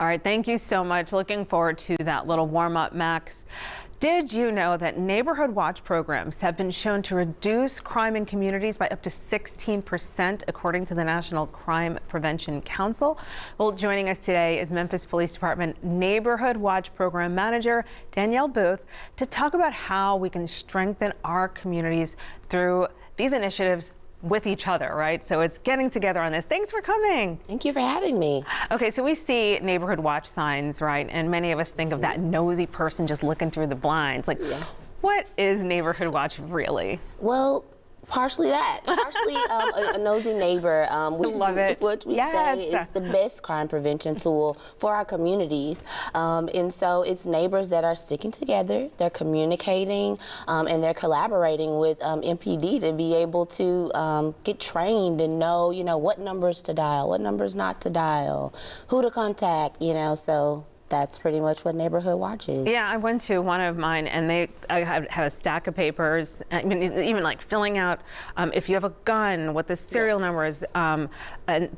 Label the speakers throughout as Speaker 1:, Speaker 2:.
Speaker 1: All right, thank you so much. Looking forward to that little warm-up, Max. Did you know that neighborhood watch programs have been shown to reduce crime in communities by up to 16%, according to the National Crime Prevention Council? Well, joining us today is Memphis Police Department Neighborhood Watch Program Manager Danielle Booth to talk about how we can strengthen our communities through these initiatives with each other, right? So it's getting together on this. Thanks for coming.
Speaker 2: Thank you for having me.
Speaker 1: Okay, so we see neighborhood watch signs, right? And many of us think of that nosy person just looking through the blinds. Like, what is neighborhood watch really?
Speaker 2: Well, partially that. Partially a nosy neighbor, which we say is the best crime prevention tool for our communities. And so it's neighbors that are sticking together, they're communicating, and they're collaborating with MPD to be able to get trained and know, what numbers to dial, what numbers not to dial, who to contact, so that's pretty much what Neighborhood Watch is.
Speaker 1: Yeah, I went to one of mine and I had a stack of papers, I mean, even like filling out if you have a gun, what the serial number is, and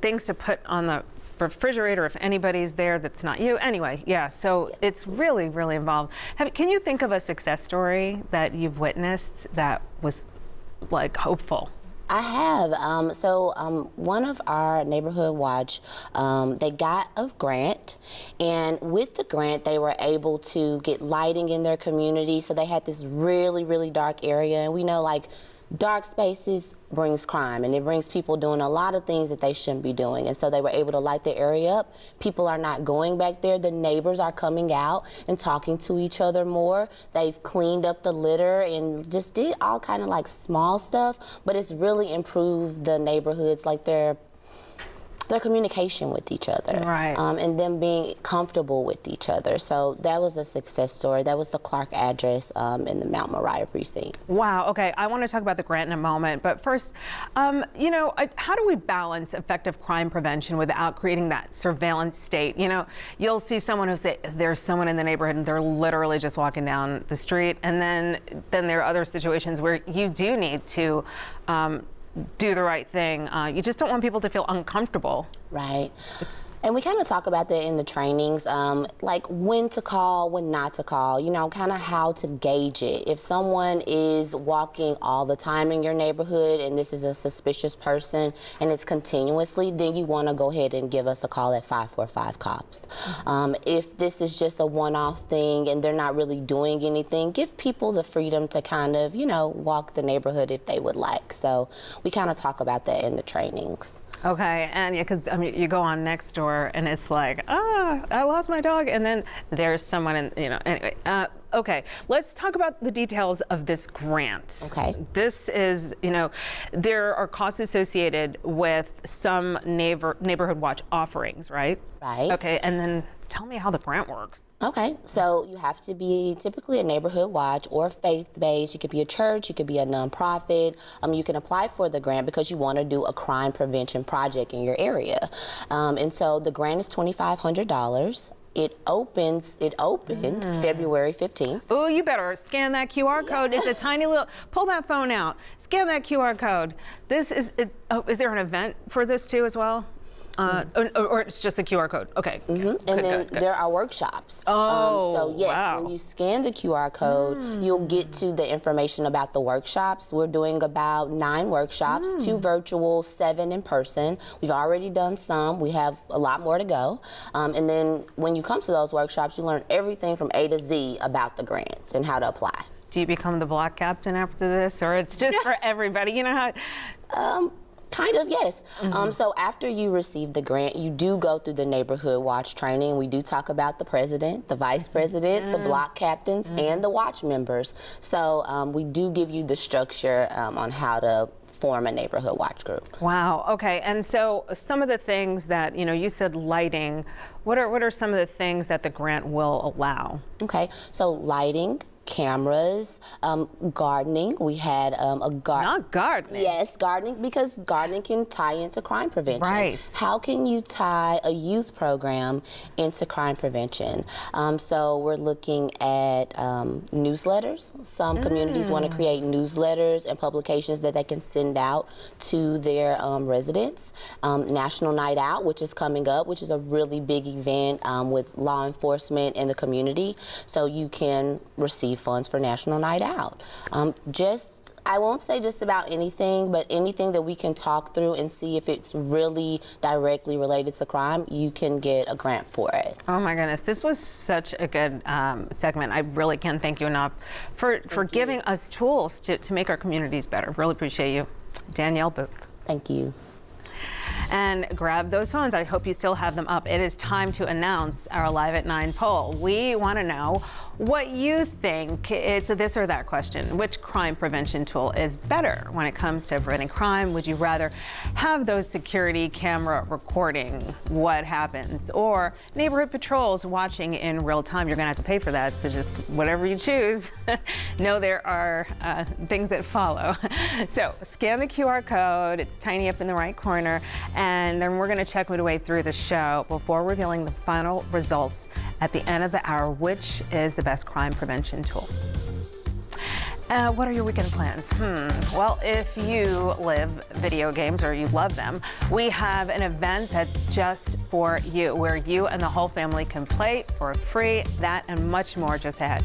Speaker 1: things to put on the refrigerator if anybody's there that's not you. Anyway, yeah, so it's really, really involved. Can you think of a success story that you've witnessed that was like hopeful?
Speaker 2: I have. One of our Neighborhood Watch, they got a grant, and with the grant, they were able to get lighting in their community. So they had this really, really dark area, and we know, like, dark spaces brings crime, and it brings people doing a lot of things that they shouldn't be doing. And so they were able to light the area up. People are not going back there. The neighbors are coming out and talking to each other more. They've cleaned up the litter and just did all kind of like small stuff, but it's really improved the neighborhoods, like their communication with each other,
Speaker 1: right?
Speaker 2: And them being comfortable with each other. So that was a success story. That was the Clark address in the Mount Moriah precinct.
Speaker 1: Wow. Okay, I want to talk about the grant in a moment, but first, how do we balance effective crime prevention without creating that surveillance state? You'll see someone who say there's someone in the neighborhood and they're literally just walking down the street, and then there are other situations where you do need to do the right thing. You just don't want people to feel uncomfortable.
Speaker 2: Right. And we kind of talk about that in the trainings, like when to call, when not to call, kind of how to gauge it. If someone is walking all the time in your neighborhood and this is a suspicious person and it's continuously, then you want to go ahead and give us a call at 545 COPS. If this is just a one-off thing and they're not really doing anything, give people the freedom to kind of, walk the neighborhood if they would like. So we kind of talk about that in the trainings.
Speaker 1: Okay, and because you go on Nextdoor and it's like, I lost my dog, and then there's someone in, anyway. Okay, let's talk about the details of this grant.
Speaker 2: Okay.
Speaker 1: This is, there are costs associated with some neighborhood watch offerings, right?
Speaker 2: Right.
Speaker 1: Okay, and then tell me how the grant works.
Speaker 2: Okay, so you have to be typically a neighborhood watch or faith-based. You could be a church, you could be a nonprofit. You can apply for the grant because you want to do a crime prevention project in your area. And so the grant is $2,500. It opened February 15th.
Speaker 1: Oh, you better scan that QR code. It's a tiny little, pull that phone out, scan that QR code. Is there an event for this too as well? Or it's just the QR code. Okay.
Speaker 2: And then there are workshops. So yes, when you scan the QR code, you'll get to the information about the workshops. We're doing about 9 workshops, 2 virtual, 7 in person. We've already done some. We have a lot more to go. And then when you come to those workshops, you learn everything from A to Z about the grants and how to apply.
Speaker 1: Do you become the block captain after this, or it's just for everybody? You know how?
Speaker 2: Kind of, yes. So after you receive the grant, you do go through the Neighborhood Watch training. We do talk about the president, the vice president, the block captains, and the watch members. So we do give you the structure on how to form a neighborhood watch group.
Speaker 1: Wow. Okay. And so some of the things that, you said lighting. What are some of the things that the grant will allow?
Speaker 2: Okay. So lighting, cameras, gardening. We had a garden.
Speaker 1: Not gardening.
Speaker 2: Yes, gardening, because gardening can tie into crime prevention.
Speaker 1: Right.
Speaker 2: How can you tie a youth program into crime prevention? So we're looking at newsletters. Some communities want to create newsletters and publications that they can send out to their residents. National Night Out, which is coming up, which is a really big event with law enforcement and the community. So you can receive funds for National Night Out. I won't say just about anything, but anything that we can talk through and see if it's really directly related to crime, you can get a grant for it.
Speaker 1: Oh my goodness, this was such a good segment. I really can't thank you enough for giving us tools to make our communities better. Really appreciate you. Danielle Booth.
Speaker 2: Thank you.
Speaker 1: And grab those phones. I hope you still have them up. It is time to announce our Live at 9 poll. We want to know what you think. It's a this or that question. Which crime prevention tool is better when it comes to preventing crime? Would you rather have those security camera recording what happens, or neighborhood patrols watching in real time? You're going to have to pay for that, so just whatever you choose. Know there are things that follow. So scan the QR code. It's tiny up in the right corner. And then we're going to check midway through the show before revealing the final results at the end of the hour, which is the best crime prevention tool. What are your weekend plans? Well, if you live video games or you love them, we have an event that's just for you, where you and the whole family can play for free. That and much more just ahead.